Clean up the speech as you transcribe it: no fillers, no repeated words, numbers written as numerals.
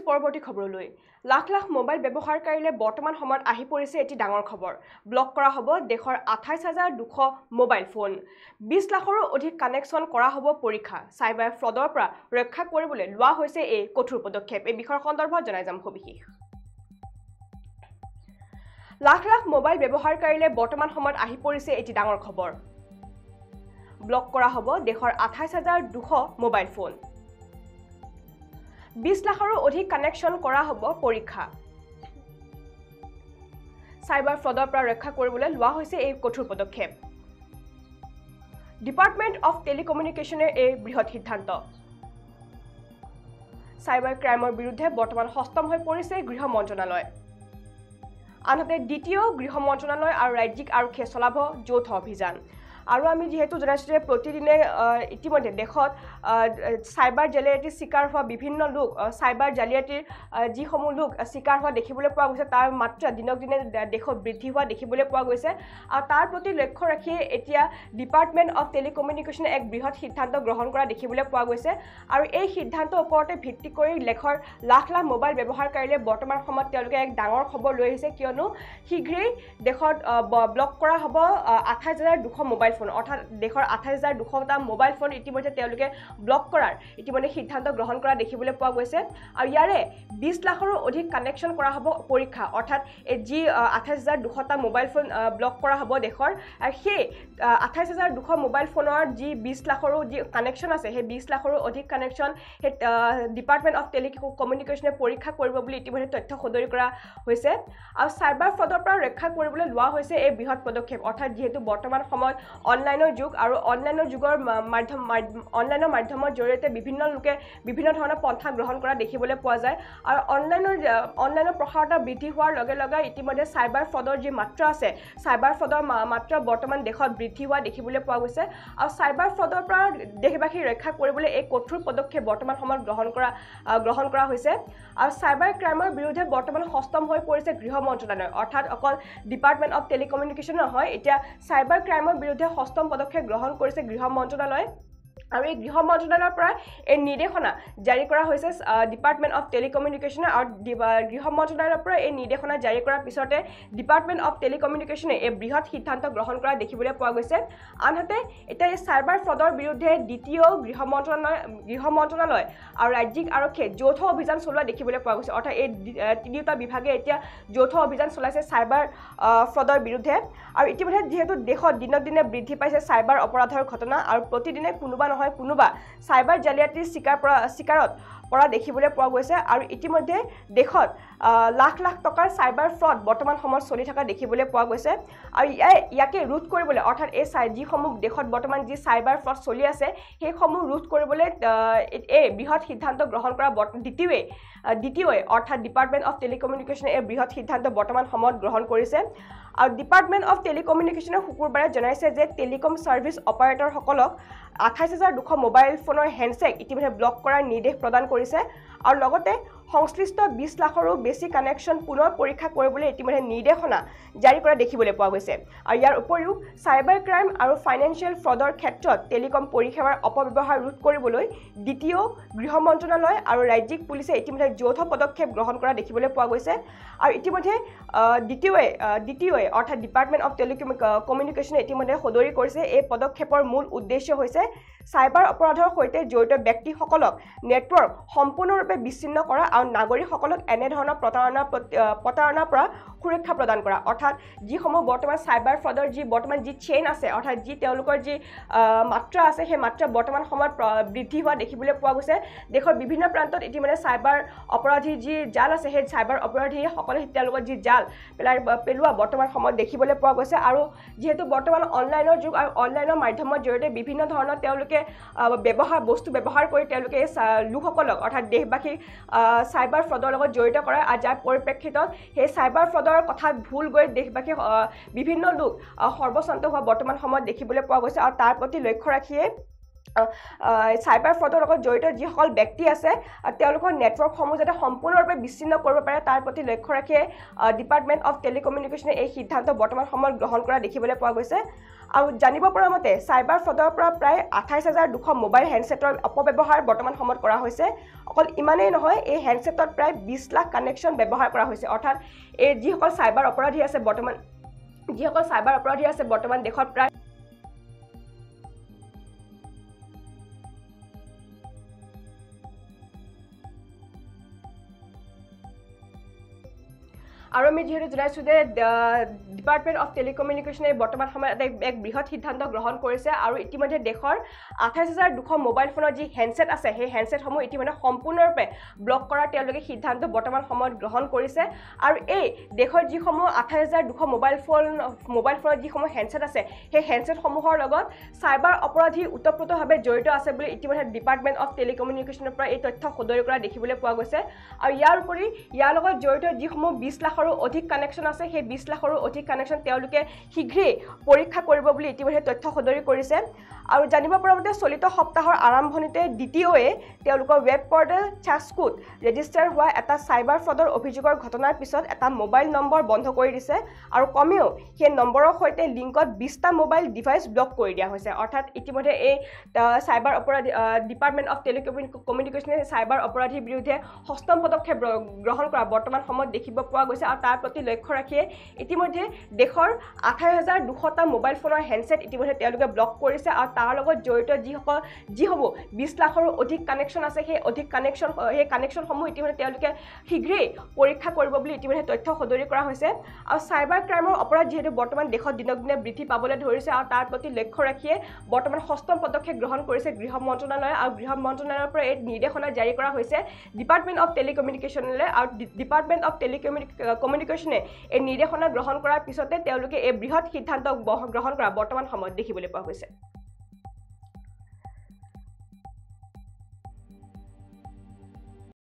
পৰৱৰ্তী খবৰলৈ লাখ লাখ মোবাইল ব্যৱহাৰকাৰীলে বৰ্তমান সময়ত আহি পৰিছে এটি ডাঙৰ খবৰ ব্লক কৰা হ'ব দেশৰ 28200 মোবাইল ফোন 20 লাখৰো অধিক কানেকশ্যন কৰা হ'ব পৰীক্ষা সাইবাৰ ফ্ৰডৰ পৰা ৰক্ষা কৰিবলৈ লোৱা হৈছে এই কঠোৰ পদক্ষেপ এই বিষয়ৰ সন্দৰ্ভত জনাই যাম সবিশেষ লাখ লাখ মোবাইল ব্যৱহাৰকাৰীলে বৰ্তমান সময়ত আহি পৰিছে এটি ডাঙৰ খবৰ ব্লক কৰা হ'ব দেশৰ 28200 মোবাইল ফোন 20 লাখৰো অধিক কানেকশ্যন কৰা হ'ব পৰীক্ষা সাইবাৰ ফ্ৰডৰ পৰা ৰক্ষা কৰিবলৈ লোৱা হৈছে এই কঠোৰ পদক্ষেপ ডিপাৰ্টমেণ্ট অফ টেলিকমিউনিকেশ্যনৰ এই বৃহৎ সিদ্ধান্ত সাইবাৰ ক্ৰাইমৰ বিৰুদ্ধে বৰ্তমান সষ্টম হৈ পৰিছে গৃহ মন্ত্ৰণালয় আনহাতে দ্বিতীয় গৃহ মন্ত্ৰণালয় আৰু ৰাজ্যিক আৰক্ষীয়ে চলাব যৌথ অভিযান আৰু আমি যেহেতু জানিছোঁ যে প্ৰতিদিনে ইতিমধ্যে দেশত সাইবাৰ জালিয়াতিৰ শিকাৰ হোৱা বিভিন্ন লোক সাইবাৰ জালিয়াতিৰ যিসমূহ লোক শিকাৰ হোৱা দেখিবলৈ পোৱা গৈছে তাৰ মাত্ৰা দিনক দিনে দেশত বৃদ্ধি হোৱা দেখিবলৈ পোৱা গৈছে আৰু তাৰ প্ৰতি লক্ষ্য ৰাখি এতিয়া ডিপাৰ্টমেণ্ট অফ টেলিকমিউনিকেশ্যনে এক বৃহৎ সিদ্ধান্ত গ্ৰহণ কৰা দেখিবলৈ পোৱা গৈছে আৰু এই সিদ্ধান্তৰ ওপৰতে ভিত্তি কৰি লেখৰ লাখ লাখ মোবাইল ব্যৱহাৰকাৰীলে বৰ্তমান সময়ত তেওঁলোকে এক ডাঙৰ খবৰ লৈ আহিছে কিয়নো শীঘ্ৰেই দেশত ব্লক কৰা হ'ব 28200 মোবাইল ফোন অৰ্থাৎ দেশৰ 28200টা মোবাইল ফোন ইতিমধ্যে তেওঁলোকে ব্লক কৰাৰ ইতিমধ্যে সিদ্ধান্ত গ্ৰহণ কৰা দেখিবলৈ পোৱা গৈছে আৰু ইয়াৰে 20 লাখৰো অধিক কানেকশ্যন কৰা হ'ব পৰীক্ষা অৰ্থাৎ যি 28200টা মোবাইল ফোন ব্লক কৰা হ'ব দেশৰ সেই 28200 মোবাইল ফোনৰ যি 20 লাখৰো যি কানেকশ্যন আছে সেই 20 লাখৰো অধিক কানেকশ্যন সেই ডিপাৰ্টমেণ্ট অফ টেলিকমিউনিকেশ্যনে পৰীক্ষা কৰিব বুলি ইতিমধ্যে তথ্য সদৰি কৰা হৈছে আৰু সাইবাৰ ফ্ৰডৰ পৰা ৰক্ষা কৰিবলৈ লোৱা হৈছে এই বৃহৎ পদক্ষেপ অৰ্থাৎ যিহেতু বৰ্তমান সময়ত অনলাইনৰ যুগ আৰু অনলাইনৰ যুগৰ অনলাইনৰ মাধ্যমৰ জৰিয়তে বিভিন্ন লোকে বিভিন্ন ধৰণৰ পন্থা গ্ৰহণ কৰা দেখিবলৈ পোৱা যায় আৰু অনলাইনৰ প্ৰসাৰতা বৃদ্ধি হোৱাৰ লগে লগে ইতিমধ্যে সাইবাৰ ফ্ৰডৰ যি মাত্ৰা আছে সাইবাৰ ফ্ৰডৰ মাত্ৰা বৰ্তমান দেশত বৃদ্ধি হোৱা দেখিবলৈ পোৱা গৈছে আৰু সাইবাৰ ফ্ৰডৰ পৰা দেশবাসী ৰক্ষা কৰিবলৈ এই কঠোৰ পদক্ষেপ বৰ্তমান সময়ত গ্ৰহণ কৰা হৈছে আৰু সাইবাৰ ক্ৰাইমৰ বিৰুদ্ধে বৰ্তমান সষ্টম হৈ পৰিছে গৃহ মন্ত্ৰণালয় অৰ্থাৎ অকল ডিপাৰ্টমেণ্ট অফ টেলিকমিউনিকেশ্যন নহয় এতিয়া সাইবাৰ ক্ৰাইমৰ বিৰুদ্ধে সষ্টম পদক্ষেপ গ্ৰহণ কৰিছে গৃহ মন্ত্ৰণালয় আৰু এই গৃহ মন্ত্ৰণালয়ৰ পৰা এই নিৰ্দেশনা জাৰি কৰা হৈছে ডিপাৰ্টমেণ্ট অফ টেলিকমিউনিকেশ্যন আৰু গৃহ মন্ত্ৰণালয়ৰ পৰা এই নিৰ্দেশনা জাৰি কৰাৰ পিছতে ডিপাৰ্টমেণ্ট অফ টেলিকমিউনিকেশ্যনে এই বৃহৎ সিদ্ধান্ত গ্ৰহণ কৰা দেখিবলৈ পোৱা গৈছে আনহাতে এতিয়া এই সাইবাৰ ফ্ৰডৰ বিৰুদ্ধে দ্বিতীয় গৃহ মন্ত্ৰণালয় আৰু ৰাজ্যিক আৰক্ষীয়ে যৌথ অভিযান চলোৱা দেখিবলৈ পোৱা গৈছে অৰ্থাৎ এই তিনিওটা বিভাগে এতিয়া যৌথ অভিযান চলাইছে সাইবাৰ ফ্ৰডৰ বিৰুদ্ধে আৰু ইতিমধ্যে যিহেতু দেশত দিনক দিনে বৃদ্ধি পাইছে সাইবাৰ অপৰাধৰ ঘটনা আৰু প্ৰতিদিনে কোনোবা সাইবাৰ জালিয়াতিৰ শিকাৰত পৰা দেখিবলৈ পোৱা গৈছে আৰু ইতিমধ্যে দেশত লাখ লাখ টকাৰ সাইবাৰ ফ্ৰড বৰ্তমান সময়ত চলি থকা দেখিবলৈ পোৱা গৈছে আৰু ইয়াকে ৰোধ কৰিবলৈ অৰ্থাৎ এই যিসমূহ দেশত বৰ্তমান যি সাইবাৰ ফ্ৰড চলি আছে সেইসমূহ ৰোধ কৰিবলৈ এই বৃহৎ সিদ্ধান্ত গ্ৰহণ কৰা দ্বিতীয় অৰ্থাৎ ডিপাৰ্টমেণ্ট অফ টেলিকমিউনিকেশ্যনে এই বৃহৎ সিদ্ধান্ত বৰ্তমান সময়ত গ্ৰহণ কৰিছে আৰু ডিপাৰ্টমেণ্ট অফ টেলিকমিউনিকেশ্যনে শুকুৰবাৰে জনাইছে যে টেলিকম ছাৰ্ভিচ অপাৰেটৰসকলক 28200 মোবাইল ফোনৰ হেণ্ডছেট ইতিমধ্যে ব্লক কৰাৰ নিৰ্দেশ প্ৰদান কৰিছে আৰু লগতে সংশ্লিষ্ট 20 লাখৰো বেছি কানেকশ্যন পুনৰ পৰীক্ষা কৰিবলৈ ইতিমধ্যে নিৰ্দেশনা জাৰি কৰা দেখিবলৈ পোৱা গৈছে আৰু ইয়াৰ উপৰিও সাইবাৰ ক্ৰাইম আৰু ফাইনেন্সিয়েল ফ্ৰডৰ ক্ষেত্ৰত টেলিকম পৰিষেৱাৰ অপব্যৱহাৰ ৰোধ কৰিবলৈ দ্বিতীয় গৃহ মন্ত্ৰণালয় আৰু ৰাজ্যিক পুলিচে ইতিমধ্যে যৌথ পদক্ষেপ গ্ৰহণ কৰা দেখিবলৈ পোৱা গৈছে আৰু ইতিমধ্যে দ্বিতীয় অৰ্থাৎ ডিপাৰ্টমেণ্ট অফ টেলিকমিউনিকেশ্যনে ইতিমধ্যে সদৰি কৰিছে এই পদক্ষেপৰ মূল উদ্দেশ্য হৈছে সাইবাৰ অপৰাধৰ সৈতে জড়িত ব্যক্তিসকলক নেটৱৰ্ক সম্পূৰ্ণৰূপে বিচ্ছিন্ন কৰা আৰু নাগৰিকসকলক এনেধৰণৰ প্ৰতাৰণাৰ পৰা সুৰক্ষা প্ৰদান কৰা অৰ্থাৎ যিসমূহ বৰ্তমান সাইবাৰ ফ্ৰডৰ বৰ্তমান যি চেইন আছে অৰ্থাৎ যি তেওঁলোকৰ যি মাত্ৰা আছে সেই মাত্ৰা বৰ্তমান সময়ত বৃদ্ধি হোৱা দেখিবলৈ পোৱা গৈছে দেশৰ বিভিন্ন প্ৰান্তত ইতিমধ্যে সাইবাৰ অপৰাধী যি জাল আছে সেই সাইবাৰ অপৰাধীসকলে তেওঁলোকৰ যি জাল পেলোৱা বৰ্তমান সময়ত দেখিবলৈ পোৱা গৈছে আৰু যিহেতু বৰ্তমান অনলাইনৰ যুগ আৰু অনলাইনৰ মাধ্যমৰ জৰিয়তে বিভিন্ন ধৰণৰ তেওঁলোকে বস্তু ব্যৱহাৰ কৰি তেওঁলোকে এই লোকসকলক অৰ্থাৎ দেশবাসীক সাইবাৰ ফ্ৰডৰ লগত জড়িত কৰা আৰু যাৰ পৰিপ্ৰেক্ষিতত সেই সাইবাৰ ফ্ৰডৰ কথাত ভুল গৈ দেশবাসী বিভিন্ন লোক সৰ্বস্বান্ত হোৱা বৰ্তমান সময়ত দেখিবলৈ পোৱা গৈছে আৰু তাৰ প্ৰতি লক্ষ্য ৰাখিয়ে সাইবাৰ ফ্ৰডৰ লগত জড়িত যিসকল ব্যক্তি আছে তেওঁলোকৰ নেটৱৰ্কসমূহ যাতে সম্পূৰ্ণৰূপে বিচ্ছিন্ন কৰিব পাৰে তাৰ প্ৰতি লক্ষ্য ৰাখি ডিপাৰ্টমেণ্ট অফ টেলিকমিউনিকেশ্যনে এই সিদ্ধান্ত বৰ্তমান সময়ত গ্ৰহণ কৰা দেখিবলৈ পোৱা গৈছে আৰু জানিব পৰা মতে চাইবাৰ ফ্ৰডৰ পৰা প্ৰায় ২৮,২০০ মোবাইল হেণ্ডছেটৰ অপব্যৱহাৰ বৰ্তমান সময়ত কৰা হৈছে অকল ইমানেই নহয় এই হেণ্ডছেটত প্ৰায় ২০ লাখ কানেকশ্যন ব্যৱহাৰ কৰা হৈছে অৰ্থাৎ এই যিসকল চাইবাৰ অপৰাধী আছে বৰ্তমান দেশত প্ৰায় আৰু আমি যেহেতু জনাইছোঁ যে ডিপাৰ্টমেণ্ট অফ টেলিকমিউনিকেশ্যনে বৰ্তমান সময়ত এক বৃহৎ সিদ্ধান্ত গ্ৰহণ কৰিছে আৰু ইতিমধ্যে দেশৰ ২৮,২০০ মোবাইল ফোনৰ যি হেণ্ডছেট আছে সেই হেণ্ডছেটসমূহ ইতিমধ্যে সম্পূৰ্ণৰূপে ব্লক কৰাৰ তেওঁলোকে সিদ্ধান্ত বৰ্তমান সময়ত গ্ৰহণ কৰিছে আৰু এই দেশৰ যিসমূহ ২৮,২০০ মোবাইল ফোনৰ যিসমূহ হেণ্ডছেট আছে সেই হেণ্ডছেটসমূহৰ লগত চাইবাৰ অপৰাধী ওতঃপ্ৰোতভাৱে জড়িত আছে বুলি ইতিমধ্যে ডিপাৰ্টমেণ্ট অফ টেলিকমিউনিকেশ্যনৰ পৰা এই তথ্য সদৰি কৰা দেখিবলৈ পোৱা গৈছে আৰু ইয়াৰ উপৰি ইয়াৰ লগত জড়িত যিসমূহ ২০ লাখৰো অধিক কানেকশ্যন আছে সেই ২০ লাখৰো অধিক কানেকশ্যন তেওঁলোকে শীঘ্ৰেই পৰীক্ষা কৰিব বুলি ইতিমধ্যে তথ্য সদৰি কৰিছে আৰু জানিব পৰা মতে চলিত সপ্তাহৰ আৰম্ভণিতে DTOয়ে তেওঁলোকৰ ৱেব পৰ্টেল চাস্কুত ৰেজিষ্টাৰ হোৱা এটা চাইবাৰ ফ্ৰডৰ অভিযোগৰ ঘটনাৰ পিছত এটা মোবাইল নম্বৰ বন্ধ কৰি দিছে আৰু কমেও সেই নম্বৰৰ সৈতে লিংকত ২০টা মোবাইল ডিভাইচ ব্লক কৰি দিয়া হৈছে অৰ্থাৎ ইতিমধ্যে এই চাইবাৰ অপৰাধী ডিপাৰ্টমেণ্ট অফ টেলিকমিউনিকেশ্যনে চাইবাৰ অপৰাধীৰ বিৰুদ্ধে সষ্টম পদক্ষেপ গ্ৰহণ কৰা বৰ্তমান সময়ত দেখিব পোৱা গৈছে আৰু তাৰ প্ৰতি লক্ষ্য ৰাখিয়ে ইতিমধ্যে দেশৰ ২৮,২০০টা মোবাইল ফোনৰ হেণ্ডছেট ইতিমধ্যে তেওঁলোকে ব্লক কৰিছে আৰু তাৰ লগত জড়িত যিসমূহ ২০ লাখৰো অধিক কানেকশ্যন আছে সেই কানেকশ্যনসমূহ ইতিমধ্যে তেওঁলোকে শীঘ্ৰেই পৰীক্ষা কৰিব বুলি ইতিমধ্যে তথ্য সদৰি কৰা হৈছে আৰু চাইবাৰ ক্ৰাইমৰ অপৰাধ যিহেতু বৰ্তমান দেশত দিনক দিনে বৃদ্ধি পাবলৈ ধৰিছে আৰু তাৰ প্ৰতি লক্ষ্য ৰাখিয়ে বৰ্তমান সষ্টম পদক্ষেপ গ্ৰহণ কৰিছে গৃহ মন্ত্ৰণালয়ে আৰু গৃহ মন্ত্ৰণালয়ৰ পৰা এই নিৰ্দেশনা জাৰি কৰা হৈছে ডিপাৰ্টমেণ্ট অফ টেলিকমিউনিকেশ্যনলৈ আৰু ডিপাৰ্টমেণ্ট অফ টেলিকমিউনিকেশ্যনে এই নিৰ্দেশনা গ্ৰহণ কৰাৰ পিছতে তেওঁলোকে এই বৃহৎ সিদ্ধান্ত গ্ৰহণ কৰা বৰ্তমান সময়ত দেখিবলৈ পোৱা গৈছে